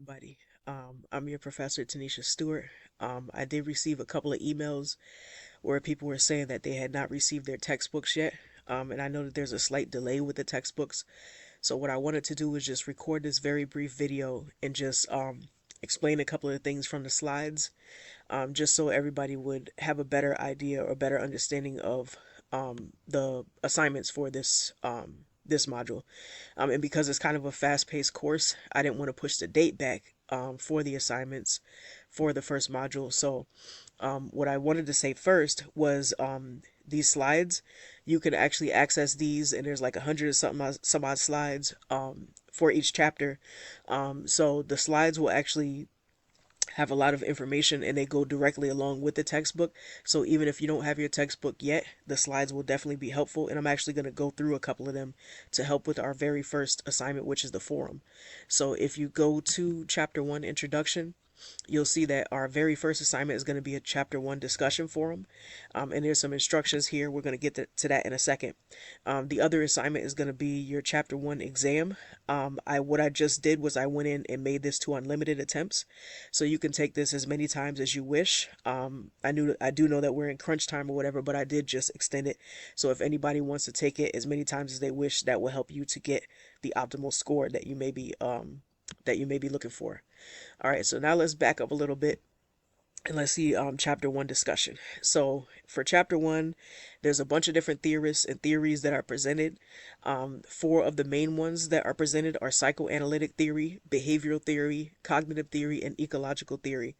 everybody. I'm your professor, Tanisha Stewart. I did receive a couple of emails where people were saying that they had not received their textbooks yet. And I know that there's a slight delay with the textbooks. So what I wanted to do was just record this very brief video and just explain a couple of things from the slides, just so everybody would have a better idea or better understanding of the assignments for this module. And because it's kind of a fast-paced course, I didn't want to push the date back for the assignments for the first module. So what I wanted to say first was these slides, you can actually access these, and there's like 100 or some odd slides for each chapter. So the slides will actually have a lot of information and they go directly along with the textbook. So even if you don't have your textbook yet, the slides will definitely be helpful. And I'm actually going to go through a couple of them to help with our very first assignment, which is the forum. So if you go to chapter 1 introduction, you'll see that our very first assignment is going to be a chapter 1 discussion forum, and there's some instructions here. We're going to get to that in a second. The other assignment is going to be your chapter 1 exam. What I just did was I went in and made this to unlimited attempts, so you can take this as many times as you wish. I do know that we're in crunch time or whatever, but I did just extend it, so if anybody wants to take it as many times as they wish, that will help you to get the optimal score that you may be looking for. All right, so now let's back up a little bit and let's see chapter 1 discussion. So for chapter 1, there's a bunch of different theorists and theories that are presented. Four of the main ones that are presented are psychoanalytic theory, behavioral theory, cognitive theory, and ecological theory.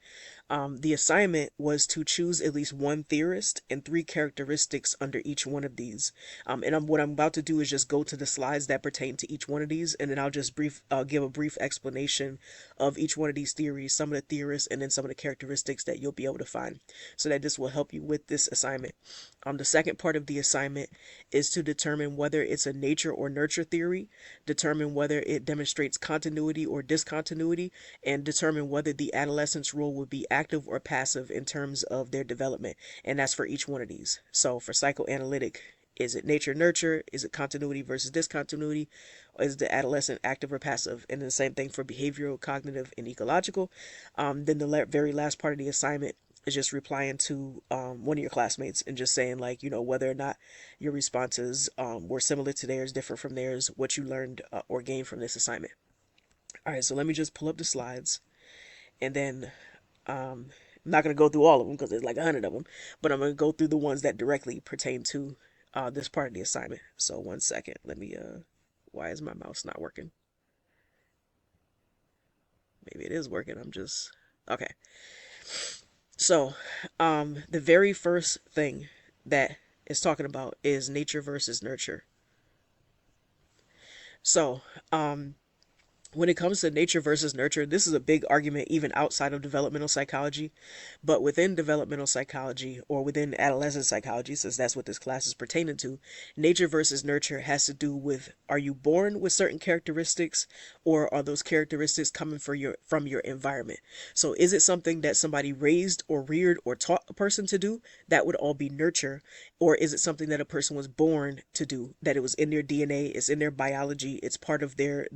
The assignment was to choose at least one theorist and three characteristics under each one of these. What I'm about to do is just go to the slides that pertain to each one of these, and then I'll just give a brief explanation of each one of these theories, some of the theorists, and then some of the characteristics that you'll be able to find, so that this will help you with this assignment. The second part of the assignment is to determine whether it's a nature or nurture theory, determine whether it demonstrates continuity or discontinuity, and determine whether the adolescent's role would be active or passive in terms of their development. And that's for each one of these. So for psychoanalytic, is it nature nurture? Is it continuity versus discontinuity? Or is the adolescent active or passive? And then the same thing for behavioral, cognitive, and ecological. Then the very last part of the assignment is just replying to one of your classmates and just saying, like, whether or not your responses were similar to theirs, different from theirs, what you learned or gained from this assignment. All right, so let me just pull up the slides, and then I'm not going to go through all of them because there's like 100 of them, but I'm going to go through the ones that directly pertain to this part of the assignment. So one second, let me, why is my mouse not working? Maybe it is working, okay. So, the very first thing that is talking about is nature versus nurture. So, when it comes to nature versus nurture, this is a big argument even outside of developmental psychology. But within developmental psychology, or within adolescent psychology, since that's what this class is pertaining to, nature versus nurture has to do with, are you born with certain characteristics, or are those characteristics coming from your environment? So is it something that somebody raised or reared or taught a person to do? That would all be nurture. Or is it something that a person was born to do, that it was in their DNA, it's in their biology, it's part of the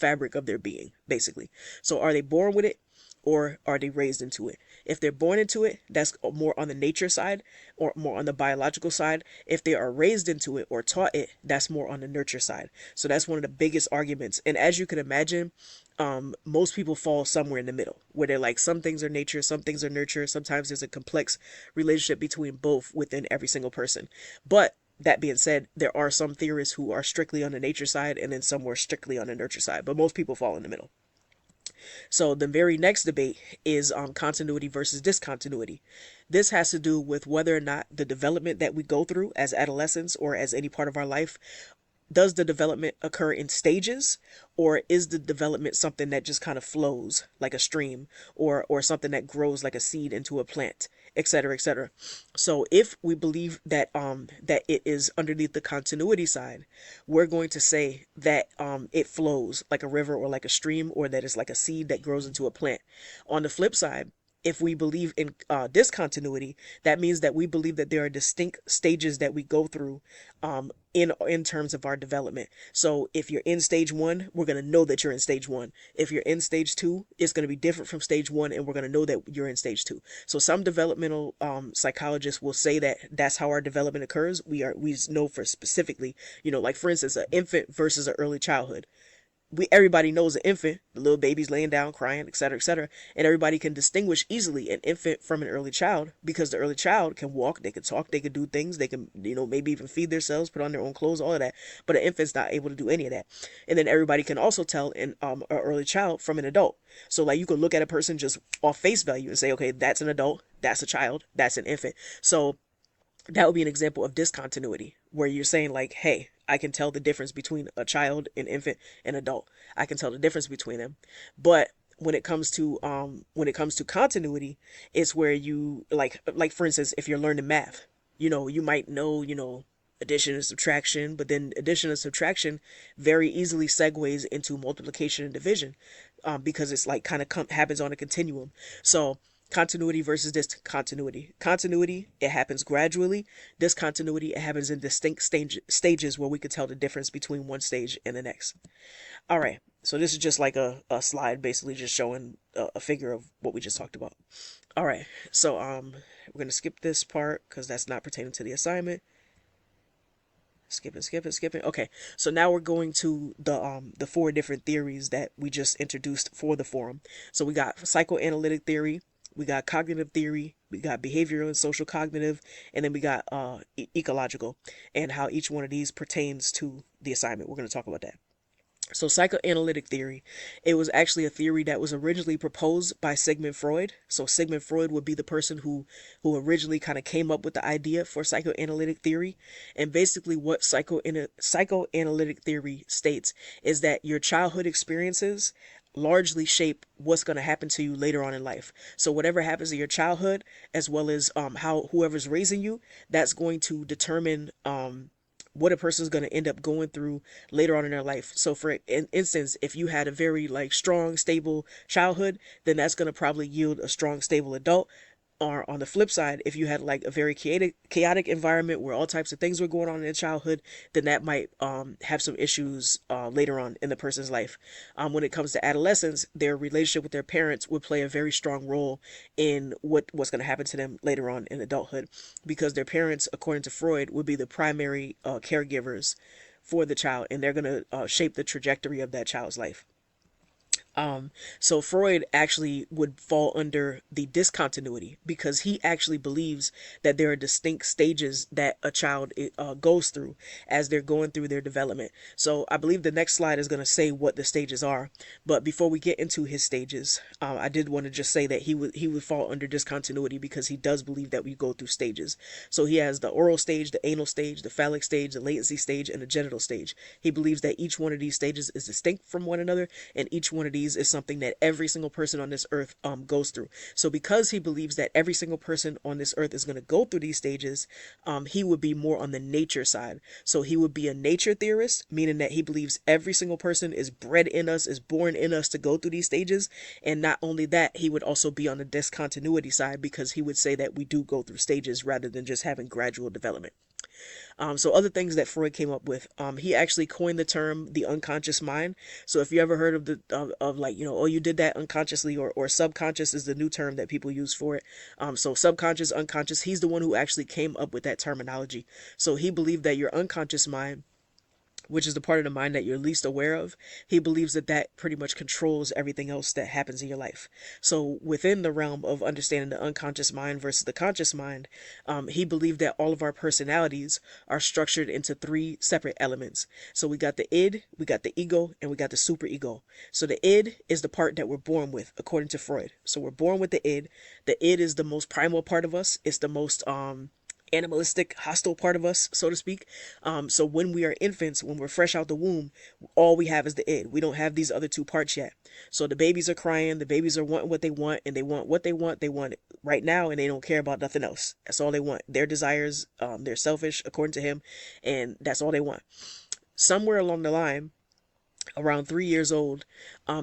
fabric of their being, basically. So are they born with it, or are they raised into it? If they're born into it, that's more on the nature side or more on the biological side. If they are raised into it or taught it, that's more on the nurture side. So that's one of the biggest arguments. And as you can imagine, most people fall somewhere in the middle, where they're like, some things are nature, some things are nurture. Sometimes there's a complex relationship between both within every single person. But that being said, there are some theorists who are strictly on the nature side, and then some were strictly on the nurture side, but most people fall in the middle. So the very next debate is continuity versus discontinuity. This has to do with whether or not the development that we go through as adolescents or as any part of our life, does the development occur in stages, or is the development something that just kind of flows like a stream, or something that grows like a seed into a plant, etc., etc.? So if we believe that that it is underneath the continuity side, we're going to say that it flows like a river or like a stream, or that it's like a seed that grows into a plant. On the flip side, if we believe in discontinuity, that means that we believe that there are distinct stages that we go through in terms of our development. So if you're in stage one, we're going to know that you're in stage one. If you're in stage two, it's going to be different from stage one, and we're going to know that you're in stage two. So some developmental psychologists will say that that's how our development occurs. We know for specifically, like for instance, an infant versus an early childhood. Everybody knows an infant, the little baby's laying down crying, etc., and everybody can distinguish easily an infant from an early child, because the early child can walk, they can talk, they can do things, they can, maybe even feed themselves, put on their own clothes, all of that. But an infant's not able to do any of that. And then everybody can also tell an early child from an adult. So like you can look at a person just off face value and say, okay, that's an adult, that's a child, that's an infant. So that would be an example of discontinuity, where you're saying like, hey, I can tell the difference between a child, an infant, and adult. I can tell the difference between them. But when it comes to continuity, it's where you like for instance, if you're learning math, you might know, addition and subtraction, but then addition and subtraction very easily segues into multiplication and division, because it's like kind of happens on a continuum. So continuity versus discontinuity. Continuity, it happens gradually. Discontinuity, it happens in distinct stages where we could tell the difference between one stage and the next. All right, so this is just like a slide basically just showing a figure of what we just talked about. All right, so we're going to skip this part because that's not pertaining to the assignment. Skipping. Okay, so now we're going to the four different theories that we just introduced for the forum. So we got psychoanalytic theory, we got cognitive theory, we got behavioral and social cognitive, and then we got ecological, and how each one of these pertains to the assignment. We're going to talk about that. So psychoanalytic theory, it was actually a theory that was originally proposed by Sigmund Freud. So Sigmund Freud would be the person who originally kind of came up with the idea for psychoanalytic theory. And basically what psychoanalytic theory states is that your childhood experiences largely shape what's going to happen to you later on in life. So whatever happens in your childhood, as well as how whoever's raising you, that's going to determine what a person's going to end up going through later on in their life. So for instance, if you had a very like strong, stable childhood, then that's going to probably yield a strong, stable adult. Or on the flip side, if you had like a very chaotic environment where all types of things were going on in childhood, then that might have some issues later on in the person's life. When it comes to adolescents, their relationship with their parents would play a very strong role in what's going to happen to them later on in adulthood, because their parents, according to Freud, would be the primary caregivers for the child, and they're going to shape the trajectory of that child's life. So Freud actually would fall under the discontinuity, because he actually believes that there are distinct stages that a child goes through as they're going through their development. So I believe the next slide is going to say what the stages are. But before we get into his stages, I did want to just say that he would fall under discontinuity because he does believe that we go through stages. So he has the oral stage, the anal stage, the phallic stage, the latency stage, and the genital stage. He believes that each one of these stages is distinct from one another, and each one of these is something that every single person on this earth goes through. So because he believes that every single person on this earth is going to go through these stages, he would be more on the nature side. So he would be a nature theorist, meaning that he believes every single person is bred in us, is born in us to go through these stages. And not only that, he would also be on the discontinuity side, because he would say that we do go through stages rather than just having gradual development. So other things that Freud came up with, he actually coined the term the unconscious mind. So if you ever heard of of like, oh, you did that unconsciously, or subconscious is the new term that people use for it. So subconscious, unconscious, he's the one who actually came up with that terminology. So he believed that your unconscious mind, which is the part of the mind that you're least aware of, he believes that that pretty much controls everything else that happens in your life. So within the realm of understanding the unconscious mind versus the conscious mind, he believed that all of our personalities are structured into three separate elements. So we got the id, we got the ego, and we got the superego. So the id is the part that we're born with, according to Freud. So we're born with the id. The id is the most primal part of us. It's the most animalistic, hostile part of us, so to speak. So when we are infants, when we're fresh out the womb, all we have is the id. We don't have these other two parts yet. So the babies are crying, the babies are wanting what they want, and they want what they want. They want it right now, and they don't care about nothing else. That's all they want. Their desires, they're selfish, according to him, and that's all they want. Somewhere along the line, around 3 years old,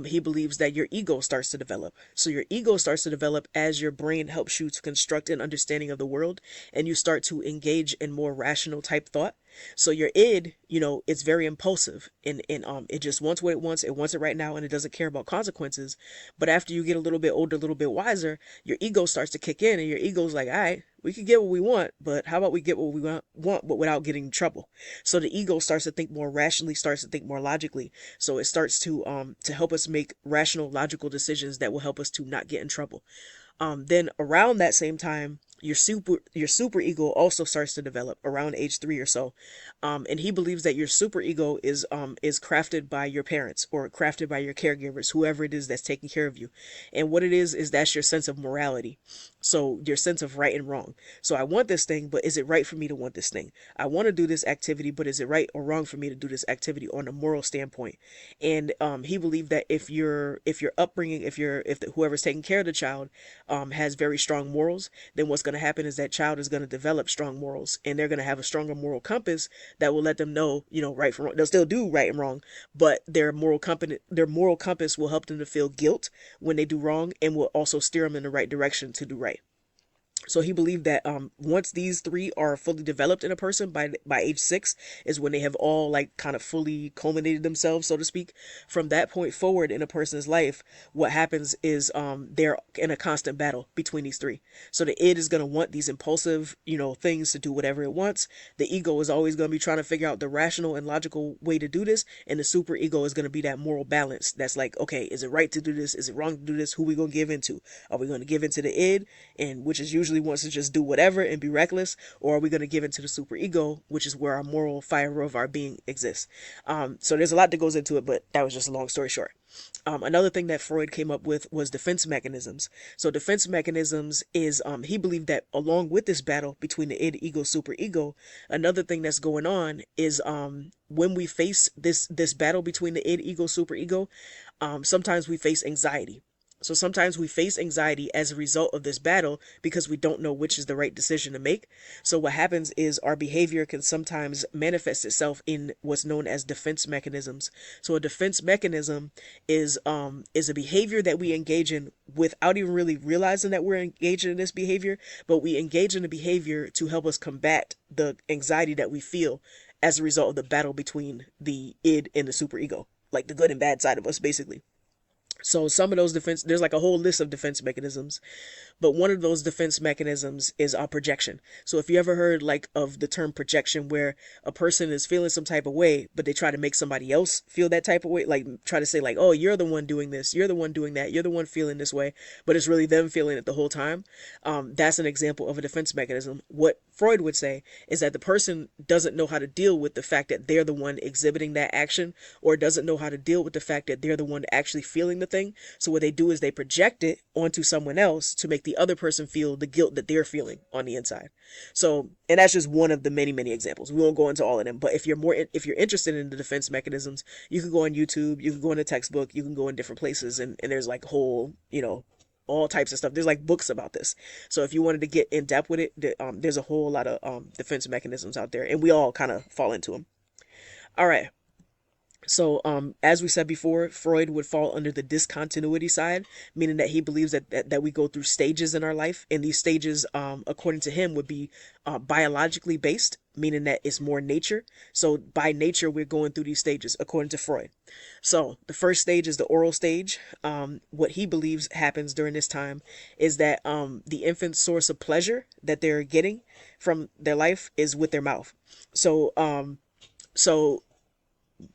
he believes that your ego starts to develop. So your ego starts to develop as your brain helps you to construct an understanding of the world, and you start to engage in more rational type thought. So your id, it's very impulsive, and it just wants what it wants it right now, and it doesn't care about consequences. But after you get a little bit older, a little bit wiser, your ego starts to kick in, and your ego's like, all right, we can get what we want, but how about we get what we want, but without getting in trouble? So the ego starts to think more rationally, starts to think more logically. So it starts to help us make rational, logical decisions that will help us to not get in trouble. Then around that same time, your super ego also starts to develop around age 3 or so, and he believes that your super ego is crafted by your parents or crafted by your caregivers, whoever it is that's taking care of you. And what it is that's your sense of morality. So your sense of right and wrong. So I want this thing, but is it right for me to want this thing? I want to do this activity, but is it right or wrong for me to do this activity on a moral standpoint? And he believed that if your upbringing, if whoever's taking care of the child has very strong morals, then what's going to happen is that child is going to develop strong morals, and they're going to have a stronger moral compass that will let them know, right from wrong. They'll still do right and wrong, but their moral compass will help them to feel guilt when they do wrong, and will also steer them in the right direction to do right. So he believed that once these three are fully developed in a person by age 6 is when they have all like kind of fully culminated themselves, so to speak. From that point forward in a person's life, what happens is they're in a constant battle between these three. So the id is going to want these impulsive, things to do whatever it wants. The ego is always going to be trying to figure out the rational and logical way to do this, and the super ego is going to be that moral balance. That's like, okay, is it right to do this? Is it wrong to do this? Who are we going to give into? Are we going to give into the id, and which is usually wants to just do whatever and be reckless, or are we going to give into the super ego, which is where our moral fire of our being exists? So there's a lot that goes into it, but that was just a long story short. Another thing that Freud came up with was defense mechanisms. So defense mechanisms is he believed that along with this battle between the id, ego, super ego, another thing that's going on is when we face this battle between the id, ego, super ego, sometimes we face anxiety. So sometimes we face anxiety as a result of this battle because we don't know which is the right decision to make. So what happens is our behavior can sometimes manifest itself in what's known as defense mechanisms. So a defense mechanism is a behavior that we engage in without even really realizing that we're engaging in this behavior, but we engage in the behavior to help us combat the anxiety that we feel as a result of the battle between the id and the superego, like the good and bad side of us, basically. So some of those there's like a whole list of defense mechanisms, but one of those defense mechanisms is projection. So if you ever heard like of the term projection, where a person is feeling some type of way, but they try to make somebody else feel that type of way, like try to say like, oh, you're the one doing this, you're the one doing that, you're the one feeling this way, but it's really them feeling it the whole time. That's an example of a defense mechanism. What Freud would say is that the person doesn't know how to deal with the fact that they're the one exhibiting that action, or doesn't know how to deal with the fact that they're the one actually feeling the thing. So what they do is they project it onto someone else to make the other person feel the guilt that they're feeling on the inside. So, and that's just one of the many, many examples. We won't go into all of them, but if you're interested in the defense mechanisms, you can go on YouTube, you can go in a textbook, you can go in different places, and there's like whole, all types of stuff. There's like books about this. So if you wanted to get in depth with it, there's a whole lot of defense mechanisms out there, and we all kind of fall into them. All right. So, as we said before, Freud would fall under the discontinuity side, meaning that he believes that we go through stages in our life, and these stages, according to him, would be biologically based, meaning that it's more nature. So, by nature, we're going through these stages, according to Freud. So, the first stage is the oral stage. What he believes happens during this time is that the infant's source of pleasure that they're getting from their life is with their mouth. So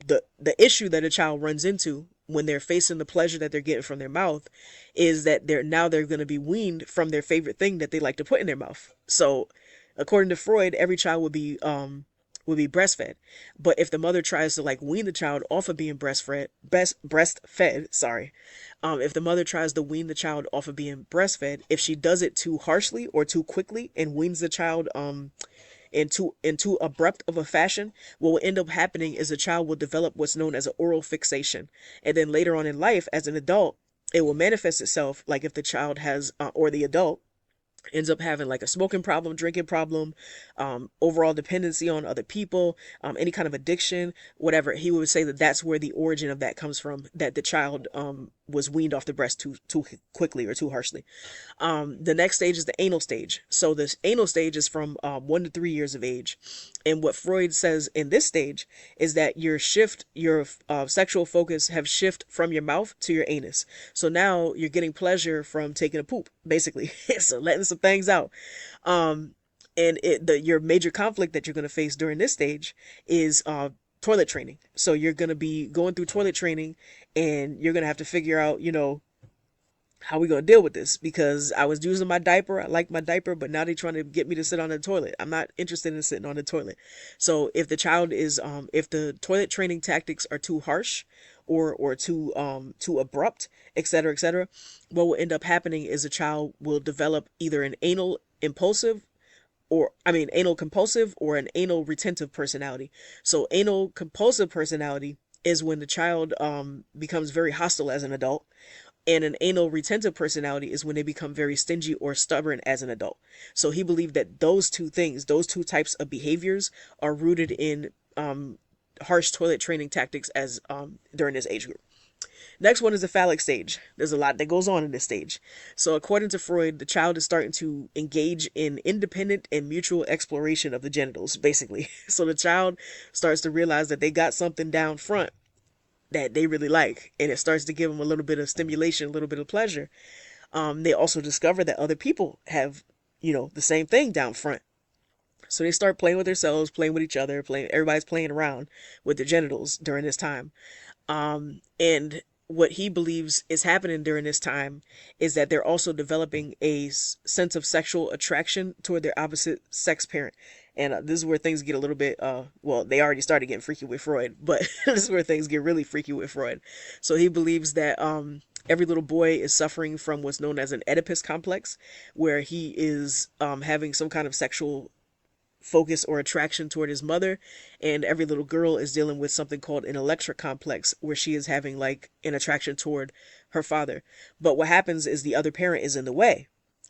the issue that a child runs into when they're facing the pleasure that they're getting from their mouth is that they're going to be weaned from their favorite thing that they like to put in their mouth. So according to Freud, every child would be breastfed. But if the mother tries to like wean the child off of being breastfed, sorry, if the mother tries to wean the child off of being breastfed, if she does it too harshly or too quickly and weans the child in too abrupt of a fashion, what will end up happening is the child will develop what's known as an oral fixation. And then later on in life, as an adult, it will manifest itself like if the child has, or the adult, ends up having like a smoking problem, drinking problem, overall dependency on other people, any kind of addiction, whatever. He would say that that's where the origin of that comes from, that the child was weaned off the breast too quickly or too harshly. The next stage is the anal stage. So this anal stage is from 1 to 3 years of age. And what Freud says in this stage is that your sexual focus have shift from your mouth to your anus. So now you're getting pleasure from taking a poop, basically. So letting some things out. Um, and your major conflict that you're going to face during this stage is toilet training. So you're going to be going through toilet training, and you're going to have to figure out, how we gonna deal with this? Because I was using my diaper, I like my diaper, but now they're trying to get me to sit on the toilet. I'm not interested in sitting on the toilet. So if the child is, if the toilet training tactics are too harsh, or too abrupt, etc., what will end up happening is a child will develop either an anal compulsive or an anal retentive personality. So anal compulsive personality is when the child becomes very hostile as an adult, and an anal retentive personality is when they become very stingy or stubborn as an adult. So he believed that those two things, those two types of behaviors, are rooted in harsh toilet training tactics as during this age group. Next one is the phallic stage. There's a lot that goes on in this stage. So according to Freud, the child is starting to engage in independent and mutual exploration of the genitals, basically. So the child starts to realize that they got something down front that they really like, and it starts to give them a little bit of stimulation, a little bit of pleasure. They also discover that other people have, the same thing down front. So they start playing with themselves, playing with each other, everybody's playing around with their genitals during this time. And what he believes is happening during this time is that they're also developing a sense of sexual attraction toward their opposite sex parent. And this is where things get a little bit, well, they already started getting freaky with Freud, but this is where things get really freaky with Freud. So he believes that every little boy is suffering from what's known as an Oedipus complex, where he is having some kind of sexual focus or attraction toward his mother, and every little girl is dealing with something called an electric complex, where she is having like an attraction toward her father. But what happens is the other parent is in the way,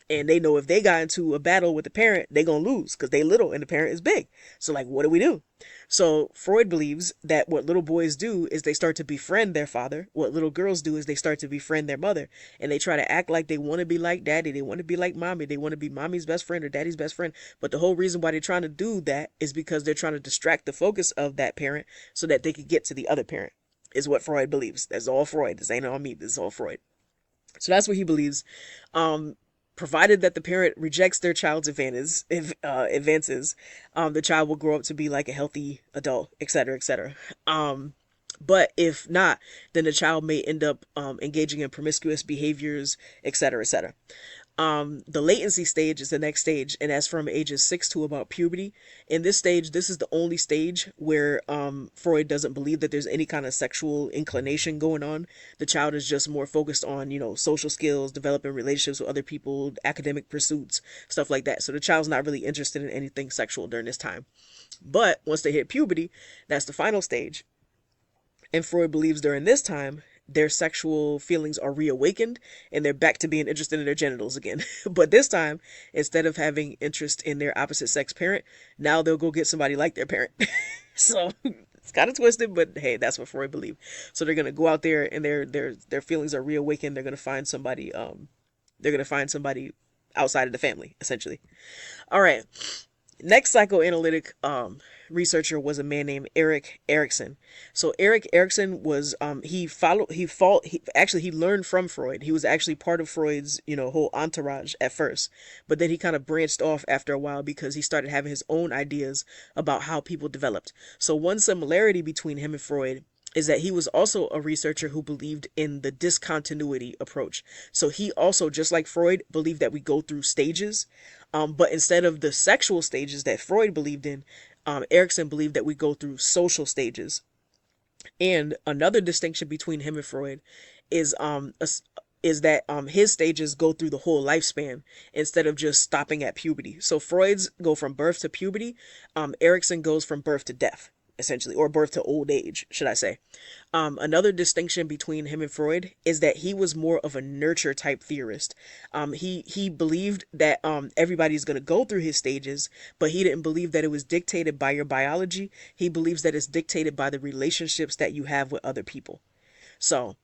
and they know if they got into a battle with the parent, they gonna lose because they little and the parent is big. So like, what do we do? So Freud believes that what little boys do is they start to befriend their father. What little girls do is they start to befriend their mother, and they try to act like they want to be like daddy, they want to be like mommy, they want to be mommy's best friend or daddy's best friend. But the whole reason why they're trying to do that is because they're trying to distract the focus of that parent so that they can get to the other parent, is what Freud believes. That's all Freud. This ain't on me. This is all Freud. So that's what he believes. Provided that the parent rejects their child's advances, the child will grow up to be like a healthy adult, etc., etc. But if not, then the child may end up engaging in promiscuous behaviors, etc., etc. The latency stage is the next stage, and that's from ages 6 to about puberty. In this stage, this is the only stage where Freud doesn't believe that there's any kind of sexual inclination going on. The child is just more focused on, social skills, developing relationships with other people, academic pursuits, stuff like that. So the child's not really interested in anything sexual during this time. But once they hit puberty, that's the final stage. And Freud believes during this time, their sexual feelings are reawakened and they're back to being interested in their genitals again. But this time, instead of having interest in their opposite sex parent, now they'll go get somebody like their parent. So it's kind of twisted, but hey, that's what Freud believed. So they're gonna go out there and their feelings are reawakened. They're gonna find somebody. They're gonna find somebody outside of the family, essentially. All right. Next psychoanalytic researcher was a man named Erik Erikson. So Erik Erikson was he learned from Freud. He was actually part of Freud's whole entourage at first, but then he kind of branched off after a while because he started having his own ideas about how people developed. So one similarity between him and Freud is that he was also a researcher who believed in the discontinuity approach. So he also, just like Freud, believed that we go through stages, but instead of the sexual stages that Freud believed in, Erikson believed that we go through social stages. And another distinction between him and Freud is that his stages go through the whole lifespan instead of just stopping at puberty. So Freud's go from birth to puberty. Erikson goes from birth to death. essentially, or birth to old age, should I say. Another distinction between him and Freud is that he was more of a nurture type theorist. He believed that everybody's going to go through his stages, but he didn't believe that it was dictated by your biology. He believes that it's dictated by the relationships that you have with other people. So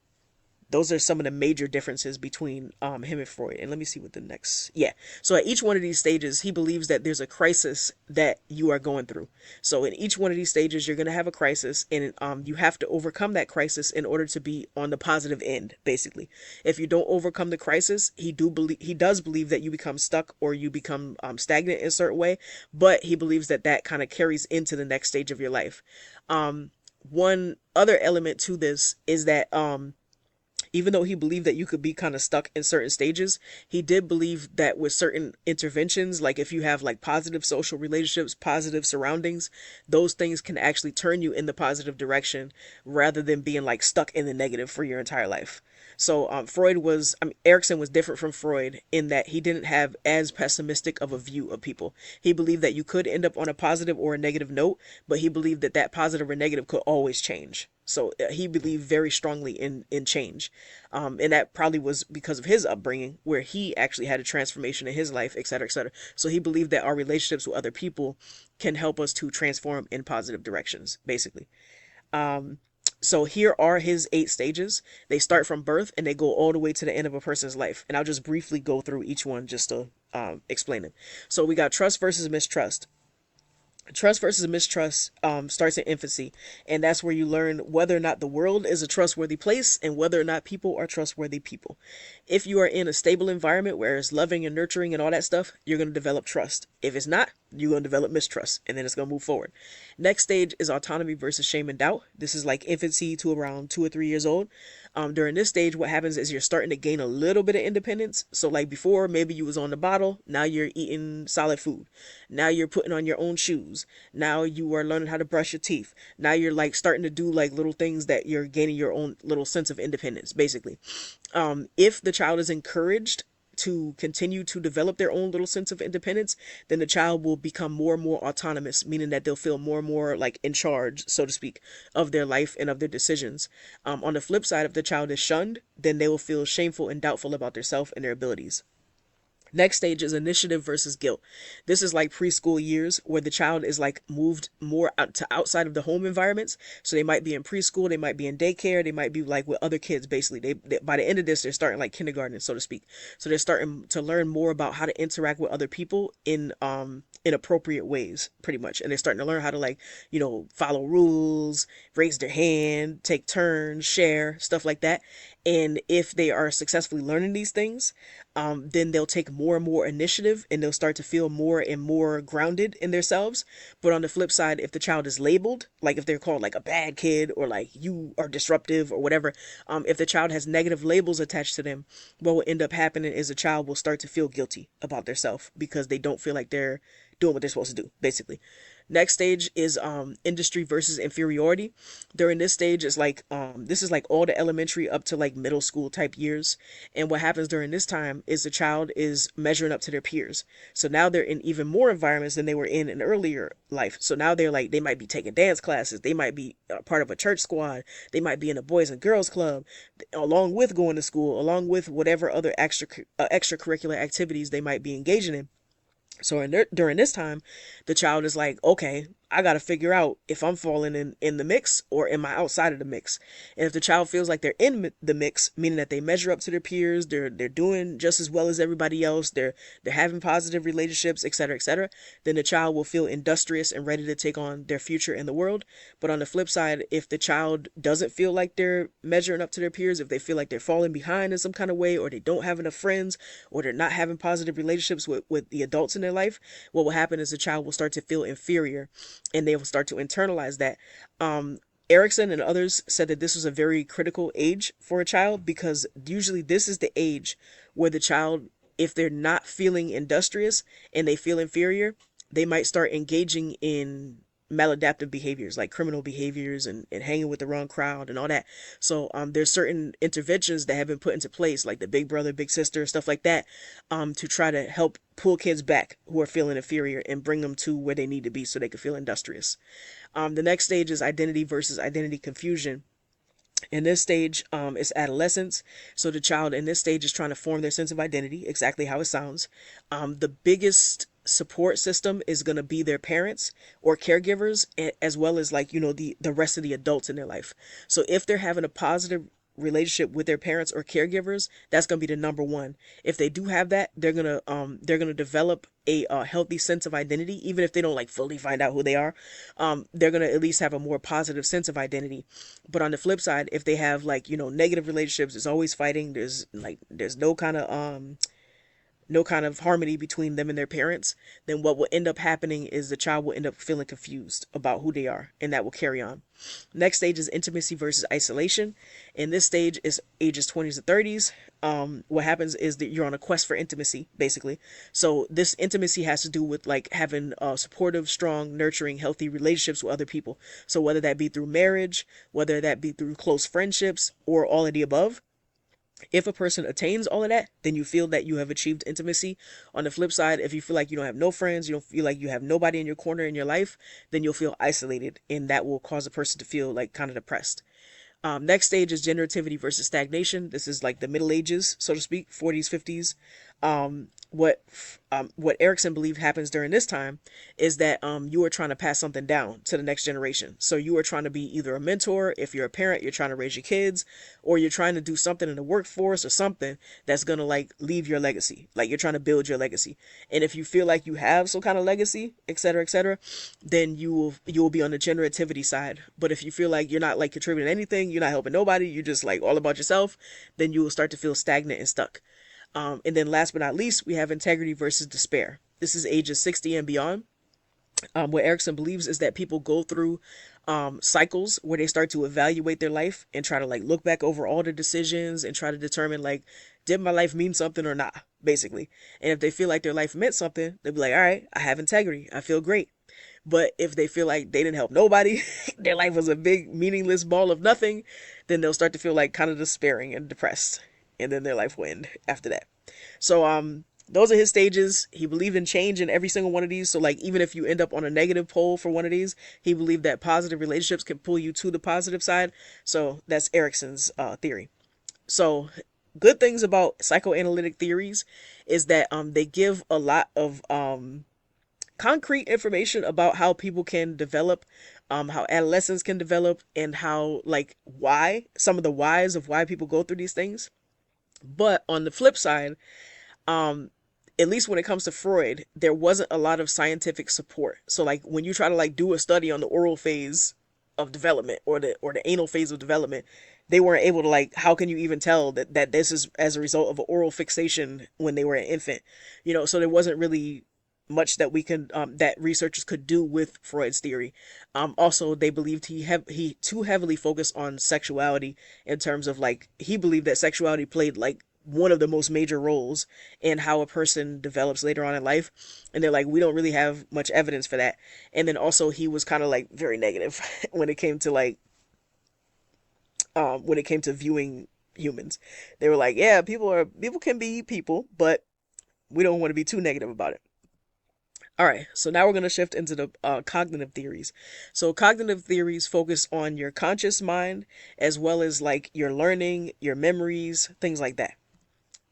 those are some of the major differences between him and Freud. And let me see what the next. Yeah. So at each one of these stages, he believes that there's a crisis that you are going through. So in each one of these stages, you're going to have a crisis, and you have to overcome that crisis in order to be on the positive end. Basically, if you don't overcome the crisis, he does believe that you become stuck or you become stagnant in a certain way. But he believes that that kind of carries into the next stage of your life. One other element to this is that even though he believed that you could be kind of stuck in certain stages, he did believe that with certain interventions, like if you have like positive social relationships, positive surroundings, those things can actually turn you in the positive direction rather than being like stuck in the negative for your entire life. So Erikson was different from Freud in that he didn't have as pessimistic of a view of people. He believed that you could end up on a positive or a negative note, but he believed that that positive or negative could always change. So he believed very strongly in change. And that probably was because of his upbringing, where he actually had a transformation in his life, et cetera, et cetera. So he believed that our relationships with other people can help us to transform in positive directions, basically. So here are his 8 stages. They start from birth and they go all the way to the end of a person's life. And I'll just briefly go through each one just to explain it. So we got trust versus mistrust. Trust versus mistrust starts in infancy, and that's where you learn whether or not the world is a trustworthy place and whether or not people are trustworthy people. If you are in a stable environment where it's loving and nurturing and all that stuff, you're going to develop trust. If it's not, you're going to develop mistrust, and then it's going to move forward. Next stage is autonomy versus shame and doubt. This is like infancy to around 2 or 3 years old. During this stage, what happens is you're starting to gain a little bit of independence. So like before, maybe you was on the bottle. Now you're eating solid food. Now you're putting on your own shoes. Now you are learning how to brush your teeth. Now you're like starting to do like little things that you're gaining your own little sense of independence, basically. If the child is encouraged to continue to develop their own little sense of independence, then the child will become more and more autonomous, meaning that they'll feel more and more like in charge, so to speak, of their life and of their decisions. On the flip side, if the child is shunned, then they will feel shameful and doubtful about their self and their abilities. Next stage is initiative versus guilt. This is like preschool years where the child is like moved more out to outside of the home environments. So they might be in preschool, they might be in daycare, they might be like with other kids. Basically, they by the end of this, they're starting like kindergarten, so to speak. So they're starting to learn more about how to interact with other people in appropriate ways, pretty much. And they're starting to learn how to like follow rules, raise their hand, take turns, share stuff like that. And if they are successfully learning these things, then they'll take more and more initiative and they'll start to feel more and more grounded in themselves. But on the flip side, if the child is labeled, like if they're called like a bad kid or like you are disruptive or whatever, if the child has negative labels attached to them, what will end up happening is the child will start to feel guilty about themselves because they don't feel like they're doing what they're supposed to do, basically. Next stage is industry versus inferiority. During this stage is like this is like all the elementary up to like middle school type years. And what happens during this time is the child is measuring up to their peers. So now they're in even more environments than they were in an earlier life. So now they're like they might be taking dance classes, they might be part of a church squad, they might be in a boys and girls club, along with going to school, along with whatever other extracurricular activities they might be engaging in. So during this time, the child is like, okay, I got to figure out if I'm falling in the mix or am I outside of the mix. And if the child feels like they're in the mix, meaning that they measure up to their peers, they're doing just as well as everybody else, they're having positive relationships, etc., then the child will feel industrious and ready to take on their future in the world. But on the flip side, if the child doesn't feel like they're measuring up to their peers, if they feel like they're falling behind in some kind of way, or they don't have enough friends, or they're not having positive relationships with the adults in their life, what will happen is the child will start to feel inferior and they will start to internalize that. Erikson and others said that this was a very critical age for a child because usually this is the age where the child, if they're not feeling industrious and they feel inferior, they might start engaging in maladaptive behaviors like criminal behaviors and hanging with the wrong crowd and all that. So there's certain interventions that have been put into place, like the big brother, big sister, stuff like that, to try to help pull kids back who are feeling inferior and bring them to where they need to be so they can feel industrious. The next stage is identity versus identity confusion. In this stage, it's adolescence. So the child in this stage is trying to form their sense of identity, exactly how it sounds. The biggest support system is going to be their parents or caregivers, as well as like, the rest of the adults in their life. So if they're having a positive relationship with their parents or caregivers, that's going to be the number one. If they do have that, they're gonna develop a healthy sense of identity, even if they don't like fully find out who they are. They're gonna at least have a more positive sense of identity. But on the flip side, if they have like, negative relationships, there's always fighting, there's no kind of harmony between them and their parents, then what will end up happening is the child will end up feeling confused about who they are, and that will carry on. Next stage is intimacy versus isolation. In this stage is ages 20s to 30s. What happens is that you're on a quest for intimacy, basically. So this intimacy has to do with like having supportive, strong, nurturing, healthy relationships with other people. So whether that be through marriage, whether that be through close friendships, or all of the above. If a person attains all of that, then you feel that you have achieved intimacy. On the flip side, if you feel like you don't have no friends, you don't feel like you have nobody in your corner in your life, then you'll feel isolated, and that will cause a person to feel like kind of depressed. Next stage is generativity versus stagnation. This is like the Middle Ages, so to speak, 40s, 50s. What Erickson believed happens during this time is that you are trying to pass something down to the next generation. So you are trying to be either a mentor, if you're a parent, you're trying to raise your kids, or you're trying to do something in the workforce or something that's gonna like leave your legacy. Like you're trying to build your legacy. And if you feel like you have some kind of legacy, etc., then you will be on the generativity side. But if you feel like you're not like contributing anything, you're not helping nobody, you're just like all about yourself, then you will start to feel stagnant and stuck. And then last but not least, we have integrity versus despair. This is ages 60 and beyond. What Erickson believes is that people go through cycles where they start to evaluate their life and try to like look back over all the decisions and try to determine like, did my life mean something or not, basically. And if they feel like their life meant something, they'll be like, all right, I have integrity, I feel great. But if they feel like they didn't help nobody, their life was a big meaningless ball of nothing, then they'll start to feel like kind of despairing and depressed, and then their life will end after that. So those are his stages. He believed in change in every single one of these. So like even if you end up on a negative pole for one of these, he believed that positive relationships can pull you to the positive side. So that's Erickson's theory. So good things about psychoanalytic theories is that they give a lot of concrete information about how people can develop, how adolescents can develop, and how like why some of the whys of why people go through these things. But on the flip side, um, at least when it comes to Freud, there wasn't a lot of scientific support. So like when you try to like do a study on the oral phase of development or the anal phase of development, they weren't able to like how can you even tell that this is as a result of an oral fixation when they were an infant, so there wasn't really much that we can that researchers could do with Freud's theory. Also, they believed he too heavily focused on sexuality in terms of like he believed that sexuality played like one of the most major roles in how a person develops later on in life, and they're like we don't really have much evidence for that. And then also he was kind of like very negative when it came to like when it came to viewing humans. They were like, yeah, people can be people, but we don't want to be too negative about it. All right, so now we're going to shift into the cognitive theories. So cognitive theories focus on your conscious mind as well as like your learning, your memories, things like that.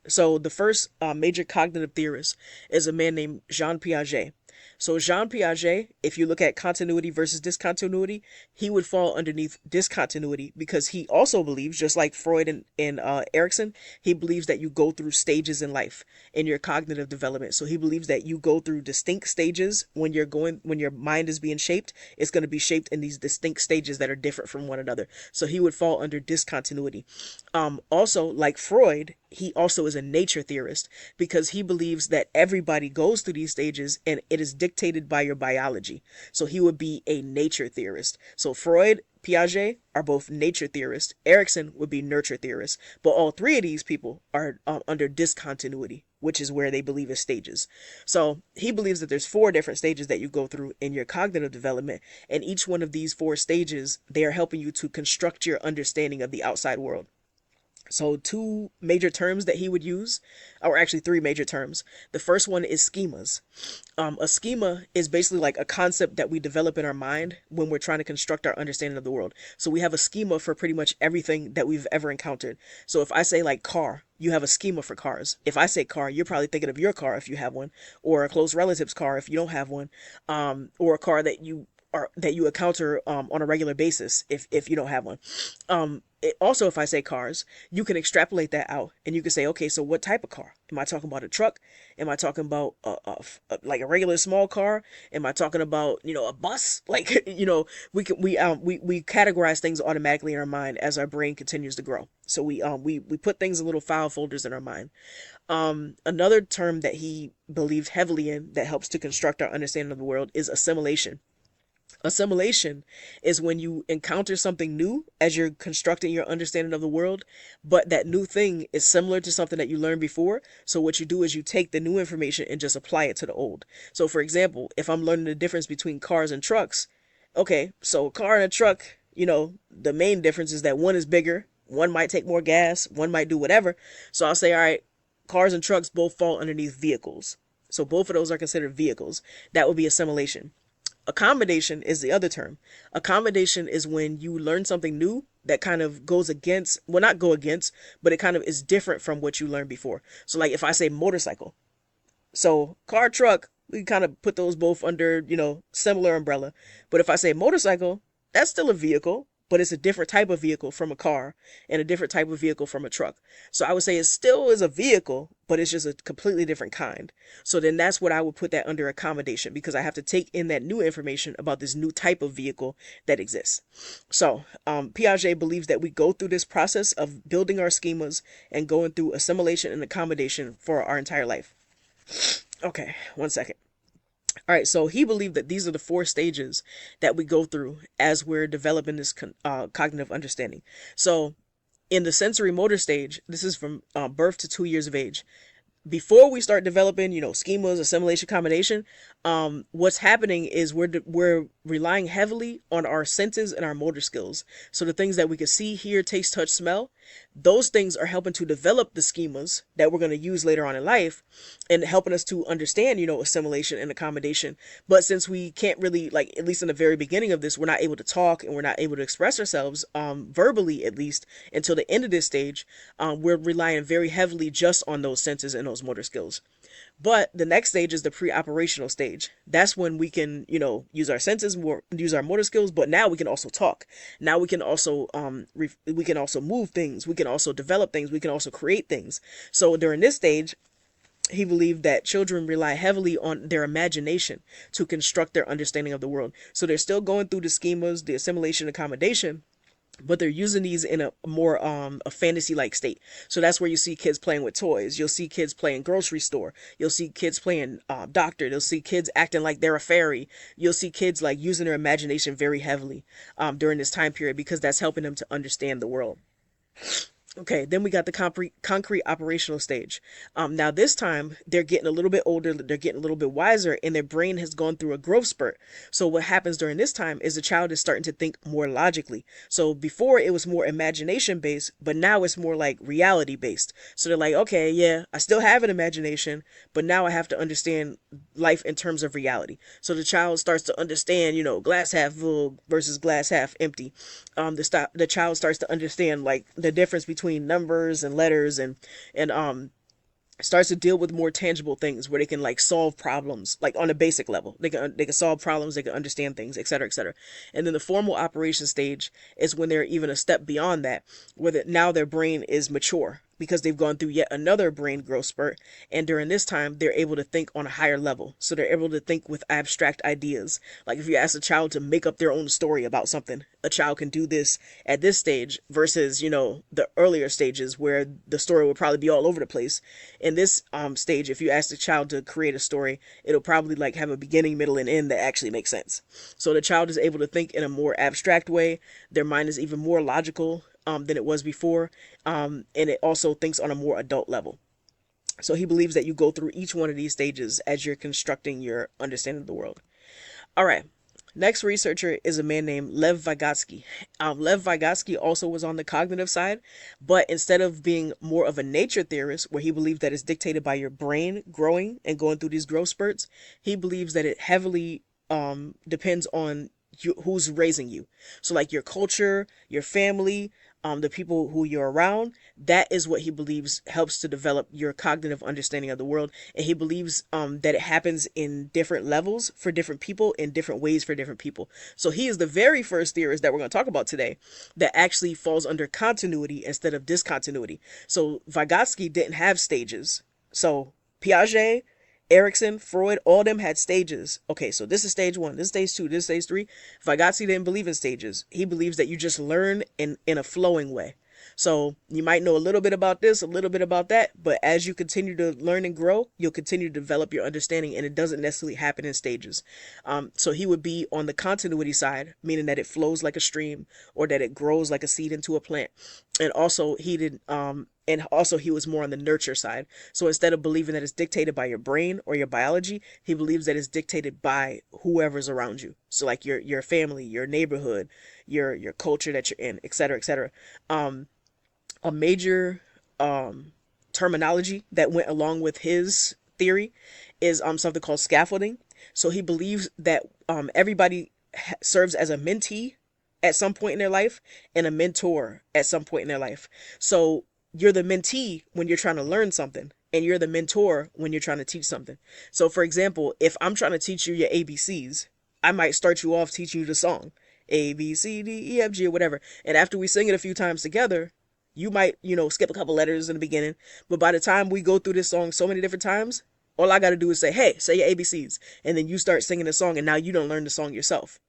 So the first major cognitive theorist is a man named Jean Piaget. So Jean Piaget, if you look at continuity versus discontinuity, he would fall underneath discontinuity because he also believes, just like Freud and Erickson, he believes that you go through stages in life in your cognitive development. So he believes that you go through distinct stages when your mind is being shaped. It's going to be shaped in these distinct stages that are different from one another. So he would fall under discontinuity. Also, like Freud, he also is a nature theorist because he believes that everybody goes through these stages and it is dictated by your biology. So he would be a nature theorist. So Freud, Piaget are both nature theorists. Erikson would be nurture theorists. But all three of these people are under discontinuity, which is where they believe is stages. So he believes that there's four different stages that you go through in your cognitive development, and each one of these four stages, they are helping you to construct your understanding of the outside world. So two major terms that he would use, or actually three major terms. The first one is schemas. A schema is basically like a concept that we develop in our mind when we're trying to construct our understanding of the world. So we have a schema for pretty much everything that we've ever encountered. So if I say like car, you have a schema for cars. If I say car, you're probably thinking of your car if you have one, or a close relative's car if you don't have one, or a car that you encounter on a regular basis if you don't have one. Also, if I say cars, you can extrapolate that out and you can say, okay, so what type of car? Am I talking about a truck? Am I talking about like a regular small car? Am I talking about, a bus? Like, we categorize things automatically in our mind as our brain continues to grow. So we put things in little file folders in our mind. Another term that he believed heavily in that helps to construct our understanding of the world is assimilation. Assimilation is when you encounter something new as you're constructing your understanding of the world, but that new thing is similar to something that you learned before. So what you do is you take the new information and just apply it to the old. So for example, if I'm learning the difference between cars and trucks, okay, so a car and a truck, the main difference is that one is bigger, one might take more gas, one might do whatever. So I'll say, all right, cars and trucks both fall underneath vehicles. So both of those are considered vehicles. That would be assimilation. Accommodation is the other term. Accommodation is when you learn something new that kind of goes against, well, not go against, but it kind of is different from what you learned before. So like if I say motorcycle, so car, truck, we kind of put those both under, similar umbrella. But if I say motorcycle, that's still a vehicle, but it's a different type of vehicle from a car and a different type of vehicle from a truck. So I would say it still is a vehicle, but it's just a completely different kind. So then that's what I would put that under accommodation, because I have to take in that new information about this new type of vehicle that exists. So Piaget believes that we go through this process of building our schemas and going through assimilation and accommodation for our entire life. Okay, one second. All right, so he believed that these are the four stages that we go through as we're developing this cognitive understanding. So in the sensory motor stage, this is from birth to 2 years of age. Before we start developing, schemas, assimilation, combination, what's happening is we're relying heavily on our senses and our motor skills. So the things that we can see, hear, taste, touch, smell, those things are helping to develop the schemas that we're going to use later on in life and helping us to understand, assimilation and accommodation. But since we can't really, like, at least in the very beginning of this, we're not able to talk and we're not able to express ourselves, verbally at least, until the end of this stage, we're relying very heavily just on those senses and those motor skills. But the next stage is the pre-operational stage. That's when we can, use our senses, use our motor skills, but now we can also talk. Now we can also we can also move things. We can also develop things. We can also create things. So during this stage, he believed that children rely heavily on their imagination to construct their understanding of the world. So they're still going through the schemas, the assimilation, accommodation, but they're using these in a more a fantasy-like state. So that's where you see kids playing with toys. You'll see kids playing grocery store. You'll see kids playing doctor. You'll see kids acting like they're a fairy. You'll see kids like using their imagination very heavily during this time period, because that's helping them to understand the world. Okay, then we got the concrete operational stage. Now this time they're getting a little bit older, they're getting a little bit wiser, and their brain has gone through a growth spurt. So what happens during this time is the child is starting to think more logically. So before it was more imagination based, but now it's more like reality based. So they're like, okay, yeah, I still have an imagination, but now I have to understand life in terms of reality. So the child starts to understand, glass half full versus glass half empty. The child starts to understand like the difference between numbers and letters and starts to deal with more tangible things where they can like solve problems like on a basic level. They can solve problems, they can understand things, etc., etc. And then the formal operation stage is when they're even a step beyond that, where now their brain is mature. because they've gone through yet another brain growth spurt. And during this time, they're able to think on a higher level. So they're able to think with abstract ideas. Like if you ask a child to make up their own story about something, a child can do this at this stage versus, the earlier stages where the story will probably be all over the place. In this stage, if you ask the child to create a story, it'll probably like have a beginning, middle, and end that actually makes sense. So the child is able to think in a more abstract way. Their mind is even more logical than it was before, and it also thinks on a more adult level. So he believes that you go through each one of these stages as you're constructing your understanding of the world. All right. Next researcher is a man named Lev Vygotsky. Lev Vygotsky also was on the cognitive side, but instead of being more of a nature theorist, where he believed that it's dictated by your brain growing and going through these growth spurts, he believes that it heavily depends on who's raising you. So like your culture, your family, the people who you're around, that is what he believes helps to develop your cognitive understanding of the world. And he believes that it happens in different levels for different people, in different ways for different people. So he is the very first theorist that we're going to talk about today that actually falls under continuity instead of discontinuity. So Vygotsky didn't have stages. So Piaget, Erickson, Freud, all of them had stages. Okay, so this is stage one, this is stage two, this is stage three. Vygotsky didn't believe in stages. He believes that you just learn in a flowing way. So you might know a little bit about this, a little bit about that, but as you continue to learn and grow, you'll continue to develop your understanding, and it doesn't necessarily happen in stages. So he would be on the continuity side, meaning that it flows like a stream or that it grows like a seed into a plant. And also he was more on the nurture side. So instead of believing that it's dictated by your brain or your biology, he believes that it's dictated by whoever's around you. So like your family, your neighborhood, your culture that you're in, et cetera, et cetera. A major terminology that went along with his theory is something called scaffolding. So he believes that everybody serves as a mentee at some point in their life and a mentor at some point in their life. So you're the mentee when you're trying to learn something, and you're the mentor when you're trying to teach something. So for example, if I'm trying to teach you your ABCs, I might start you off teaching you the song A, B, C, D, E, F, G, or whatever. And after we sing it a few times together, you might, skip a couple letters in the beginning. But by the time we go through this song so many different times, all I got to do is say, hey, say your ABCs. And then you start singing the song, and now you don't learn the song yourself.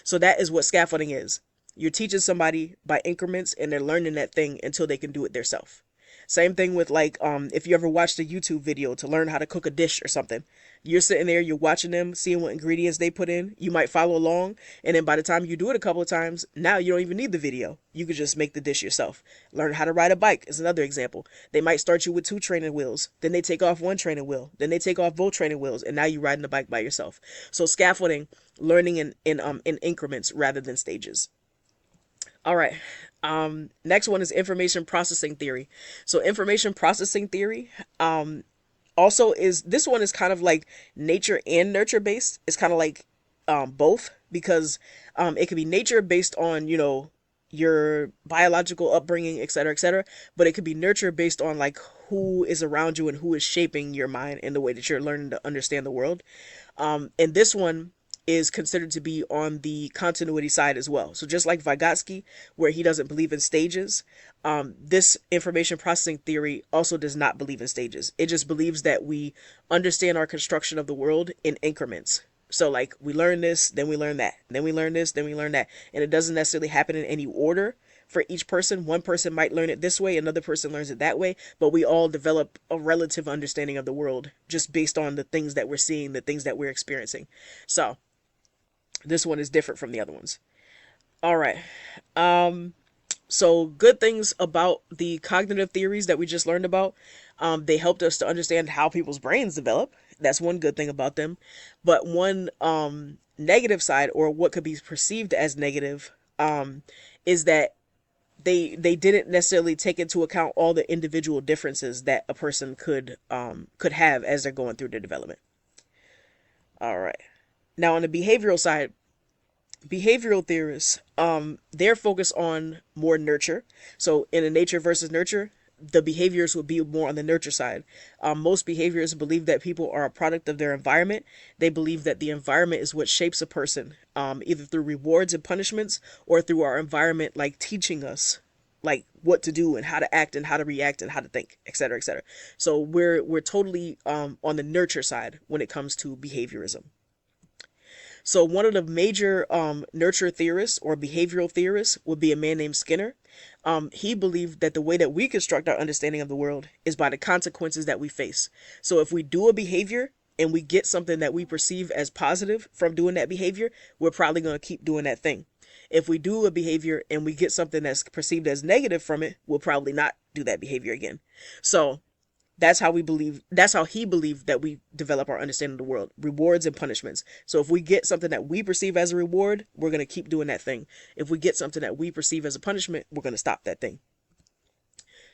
So that is what scaffolding is. You're teaching somebody by increments, and they're learning that thing until they can do it themselves. Same thing with like if you ever watched a YouTube video to learn how to cook a dish or something. You're sitting there, you're watching them, seeing what ingredients they put in. You might follow along, and then by the time you do it a couple of times, now you don't even need the video. You could just make the dish yourself. Learn how to ride a bike is another example. They might start you with 2 training wheels, then they take off 1 training wheel, then they take off both training wheels, and now you're riding the bike by yourself. So scaffolding, learning in increments rather than stages. All right. Next one is information processing theory. So information processing theory, also this one is kind of like nature and nurture based. It's kind of like, both, because, it could be nature based on, your biological upbringing, et cetera, et cetera. But it could be nurture based on like who is around you and who is shaping your mind in the way that you're learning to understand the world. And this one is considered to be on the continuity side as well. So just like Vygotsky, where he doesn't believe in stages, this information processing theory also does not believe in stages. It just believes that we understand our construction of the world in increments. So like we learn this, then we learn that, then we learn this, then we learn that. And it doesn't necessarily happen in any order for each person. One person might learn it this way, another person learns it that way, but we all develop a relative understanding of the world just based on the things that we're seeing, the things that we're experiencing. So this one is different from the other ones. All right. So good things about the cognitive theories that we just learned about. They helped us to understand how people's brains develop. That's one good thing about them. But one negative side, or what could be perceived as negative, is that they didn't necessarily take into account all the individual differences that a person could have as they're going through their development. All right. Now on the behavioral side, behavioral theorists, they're focused on more nurture. So in a nature versus nurture, the behaviors would be more on the nurture side. Most behaviors believe that people are a product of their environment. They believe that the environment is what shapes a person, either through rewards and punishments or through our environment, like teaching us like what to do and how to act and how to react and how to think, etc., etc. So we're totally on the nurture side when it comes to behaviorism. So one of the major nurture theorists or behavioral theorists would be a man named Skinner. He believed that the way that we construct our understanding of the world is by the consequences that we face. So if we do a behavior and we get something that we perceive as positive from doing that behavior, we're probably going to keep doing that thing. If we do a behavior and we get something that's perceived as negative from it, we'll probably not do that behavior again. So that's how he believed that we develop our understanding of the world: rewards and punishments. So if we get something that we perceive as a reward, we're going to keep doing that thing. If we get something that we perceive as a punishment, we're going to stop that thing.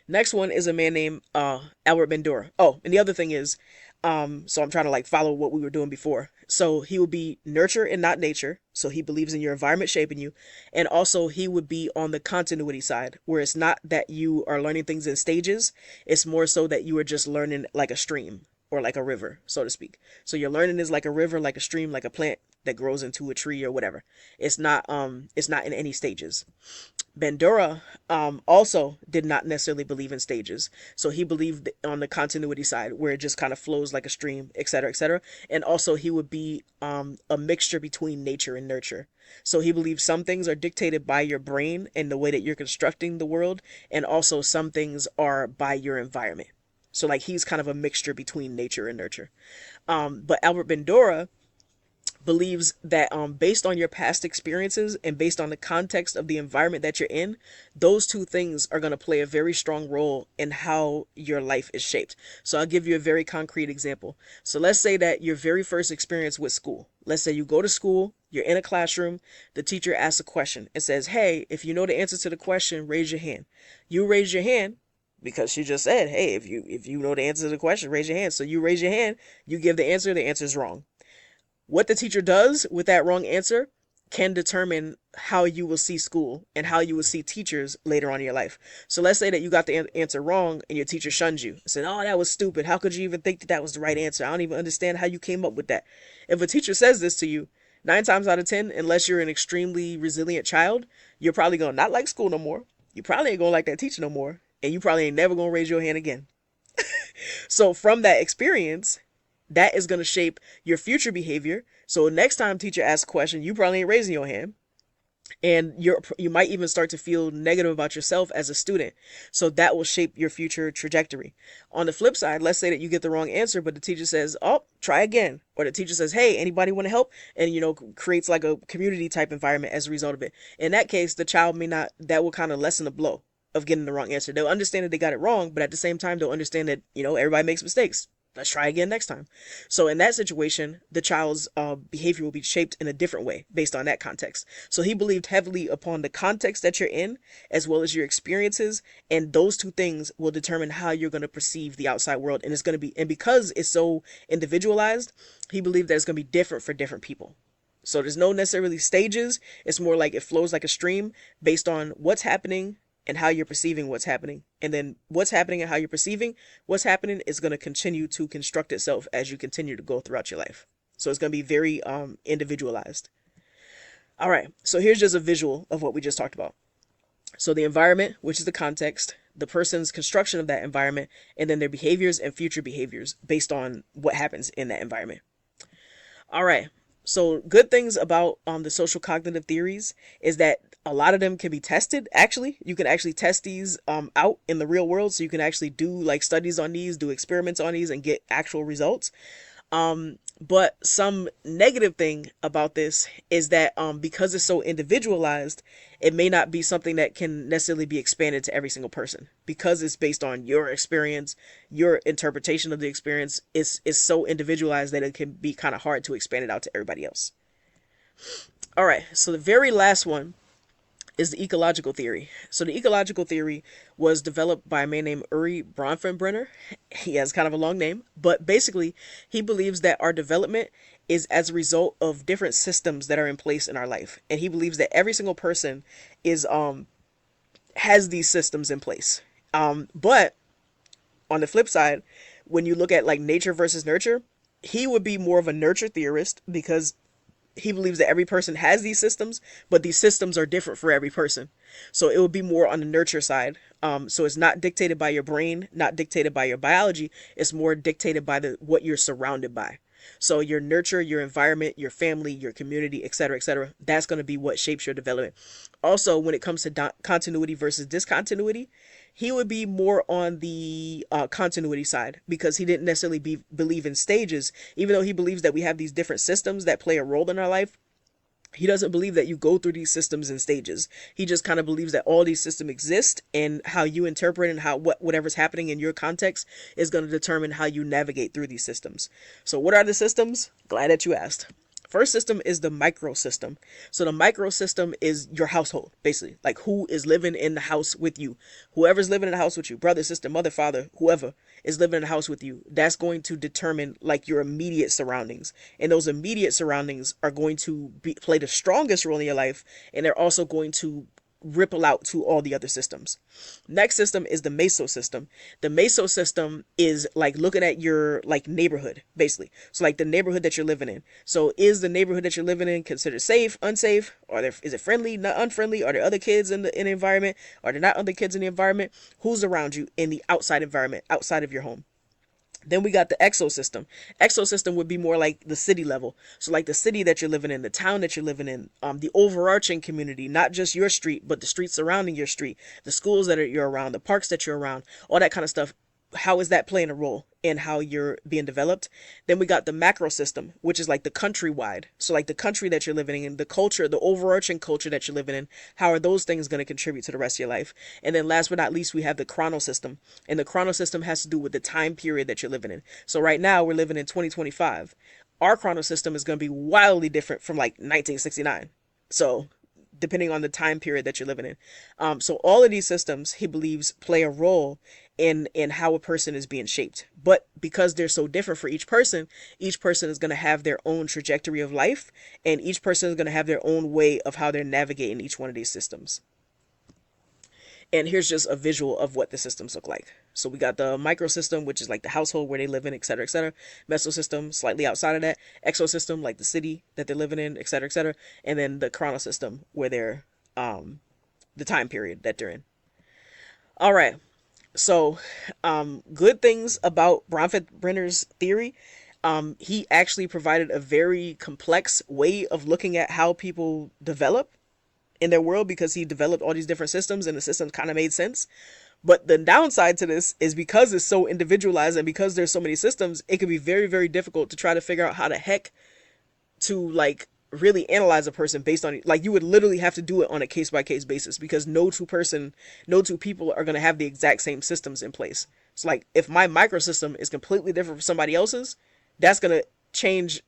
Next one is a man named Albert Bandura. Oh, and the other thing is, so I'm trying to like follow what we were doing before. So he would be nurture and not nature. So he believes in your environment shaping you. And also he would be on the continuity side, where it's not that you are learning things in stages. It's more so that you are just learning like a stream or like a river, so to speak. So your learning is like a river, like a stream, like a plant that grows into a tree or whatever. It's not in any stages. Bandura also did not necessarily believe in stages. So he believed on the continuity side, where it just kind of flows like a stream, etc., etc. And also he would be a mixture between nature and nurture. So he believed some things are dictated by your brain and the way that you're constructing the world, and also some things are by your environment. So like he's kind of a mixture between nature and nurture. But Albert Bandura believes that based on your past experiences and based on the context of the environment that you're in, those two things are going to play a very strong role in how your life is shaped. So I'll give you a very concrete example. So let's say that your very first experience with school. Let's say you go to school, you're in a classroom, the teacher asks a question and says, hey, if you know the answer to the question, raise your hand. You raise your hand because she just said, hey, if you know the answer to the question, raise your hand. So you raise your hand, you give the answer is wrong. What the teacher does with that wrong answer can determine how you will see school and how you will see teachers later on in your life. So let's say that you got the answer wrong and your teacher shuns you and said, oh, that was stupid. How could you even think that that was the right answer? I don't even understand how you came up with that. If a teacher says this to you, 9 times out of 10, unless you're an extremely resilient child, you're probably going to not like school no more. You probably ain't going to like that teacher no more. And you probably ain't never going to raise your hand again. So from that experience, that is going to shape your future behavior. So next time teacher asks a question, you probably ain't raising your hand. And you might even start to feel negative about yourself as a student. So that will shape your future trajectory. On the flip side, let's say that you get the wrong answer, but the teacher says, oh, try again. Or the teacher says, hey, anybody want to help? And, creates like a community type environment as a result of it. In that case, the child may not, that will kind of lessen the blow of getting the wrong answer. They'll understand that they got it wrong, but at the same time, they'll understand that, everybody makes mistakes. Let's try again next time. So in that situation, the child's behavior will be shaped in a different way based on that context. So he believed heavily upon the context that you're in, as well as your experiences, and those two things will determine how you're going to perceive the outside world. And it's going to be, and because it's so individualized, he believed that it's going to be different for different people. So there's no necessarily stages. It's more like it flows like a stream based on what's happening and how you're perceiving what's happening. And then what's happening and how you're perceiving what's happening is going to continue to construct itself as you continue to go throughout your life. So it's going to be very individualized. All right, so here's just a visual of what we just talked about. So the environment, which is the context, the person's construction of that environment, and then their behaviors and future behaviors based on what happens in that environment. All right, so good things about the social cognitive theories is that a lot of them can be tested. Actually, you can actually test these out in the real world. So you can actually do like studies on these, do experiments on these, and get actual results. But some negative thing about this is that because it's so individualized, it may not be something that can necessarily be expanded to every single person, because it's based on your experience, your interpretation of the experience is so individualized that it can be kind of hard to expand it out to everybody else. All right, so the very last one is the ecological theory. So the ecological theory was developed by a man named Uri Bronfenbrenner. He has kind of a long name, but basically he believes that our development is as a result of different systems that are in place in our life. And he believes that every single person is has these systems in place. But on the flip side, when you look at like nature versus nurture, he would be more of a nurture theorist because he believes that every person has these systems, but these systems are different for every person. So it would be more on the nurture side. So it's not dictated by your brain, not dictated by your biology. It's more dictated by the what you're surrounded by. So your nurture, your environment, your family, your community, etc., etc. That's going to be what shapes your development. Also, when it comes to continuity versus discontinuity, he would be more on the continuity side because he didn't necessarily believe in stages, even though he believes that we have these different systems that play a role in our life. He doesn't believe that you go through these systems in stages. He just kind of believes that all these systems exist, and how you interpret and how whatever's happening in your context is going to determine how you navigate through these systems. So what are the systems? Glad that you asked. First system is the micro system. So the micro system is your household, basically, like who is living in the house with you. Whoever's living in the house with you, brother, sister, mother, father, whoever is living in the house with you, that's going to determine like your immediate surroundings. And those immediate surroundings are going to play the strongest role in your life, and they're also going to ripple out to all the other systems. Next system is the meso system. The meso system is like looking at your like neighborhood, basically. So like the neighborhood that you're living in. So is the neighborhood that you're living in considered safe, unsafe? Is it friendly, not unfriendly? Are there other kids in the environment? Are there not other kids in the environment? Who's around you in the outside environment, outside of your home? Then we got the exosystem. Exosystem would be more like the city level. So like the city that you're living in, the town that you're living in, the overarching community, not just your street, but the streets surrounding your street, the schools that you're around, the parks that you're around, all that kind of stuff. How is that playing a role in how you're being developed? Then we got the macro system, which is like the countrywide. So like the country that you're living in, the culture, the overarching culture that you're living in, how are those things going to contribute to the rest of your life? And then last but not least, we have the chrono system. And the chrono system has to do with the time period that you're living in. So right now we're living in 2025. Our chrono system is going to be wildly different from like 1969. So depending on the time period that you're living in. So all of these systems, he believes, play a role in how a person is being shaped. But because they're so different for each person is going to have their own trajectory of life, and each person is going to have their own way of how they're navigating each one of these systems. And here's just a visual of what the systems look like. So we got the microsystem, which is like the household where they live in, et cetera, et cetera. Mesosystem, slightly outside of that. Exosystem, like the city that they're living in, et cetera, et cetera. And then the chronosystem, where they're, the time period that they're in. All right. So, good things about Bronfenbrenner's theory. He actually provided a very complex way of looking at how people develop in their world, because he developed all these different systems and the systems kind of made sense. But the downside to this is because it's so individualized and because there's so many systems, it can be very, very difficult to try to figure out how the heck to like really analyze a person based on, like, you would literally have to do it on a case by case basis, because no two people are going to have the exact same systems in place. So like if my microsystem is completely different from somebody else's, that's going to change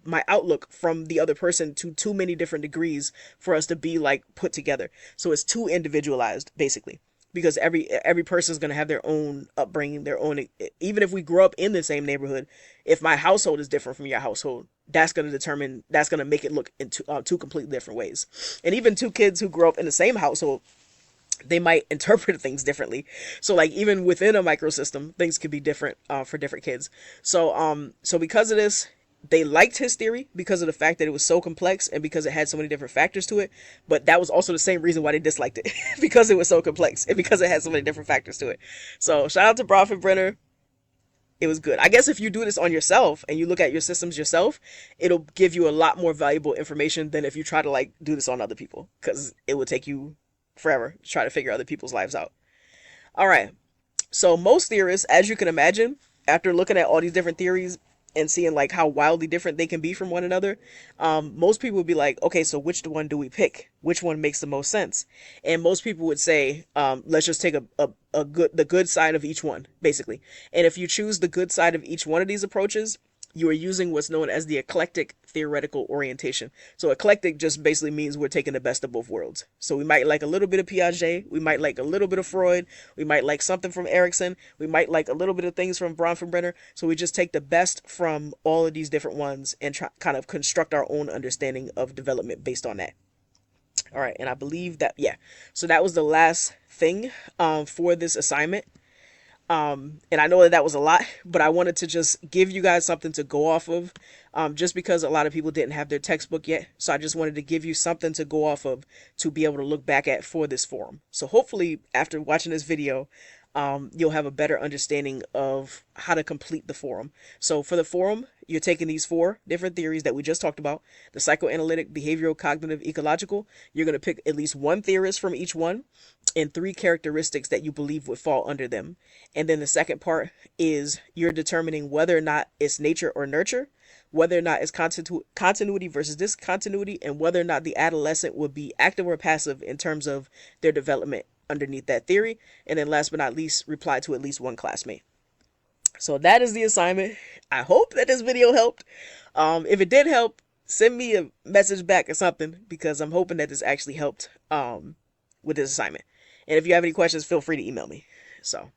my outlook from the other person to too many different degrees for us to be like put together. So it's too individualized, basically, because every person is going to have their own upbringing, their own, even if we grow up in the same neighborhood, if my household is different from your household, that's going to make it look in two completely different ways. And even two kids who grow up in the same household, they might interpret things differently. So like even within a microsystem, things could be different for different kids. So because of this, they liked his theory because of the fact that it was so complex and because it had so many different factors to it. But that was also the same reason why they disliked it because it was so complex and because it had so many different factors to it. So shout out to Bronfenbrenner. It was good. I guess if you do this on yourself and you look at your systems yourself, it'll give you a lot more valuable information than if you try to like do this on other people, because it would take you forever to try to figure other people's lives out. All right. So most theorists, as you can imagine, after looking at all these different theories and seeing like how wildly different they can be from one another, most people would be like, okay, so which one do we pick? Which one makes the most sense? And most people would say, let's just take the good side of each one, basically. And if you choose the good side of each one of these approaches, you are using what's known as the eclectic theoretical orientation. So eclectic just basically means we're taking the best of both worlds. So we might like a little bit of Piaget, we might like a little bit of Freud, we might like something from Erikson, we might like a little bit of things from Bronfenbrenner. So we just take the best from all of these different ones and kind of construct our own understanding of development based on that. All right, and I believe that, yeah. So that was the last thing for this assignment. And I know that that was a lot, but I wanted to just give you guys something to go off of, just because a lot of people didn't have their textbook yet. So I just wanted to give you something to go off of to be able to look back at for this forum. So hopefully, after watching this video, you'll have a better understanding of how to complete the forum. So for the forum, you're taking these four different theories that we just talked about: the psychoanalytic, behavioral, cognitive, ecological. You're going to pick at least one theorist from each one and three characteristics that you believe would fall under them. And then the second part is you're determining whether or not it's nature or nurture, whether or not it's continuity versus discontinuity, and whether or not the adolescent would be active or passive in terms of their development underneath that theory. And then last but not least, reply to at least one classmate. So that is the assignment. I hope that this video helped. If it did help, send me a message back or something, because I'm hoping that this actually helped with this assignment. And if you have any questions, feel free to email me. So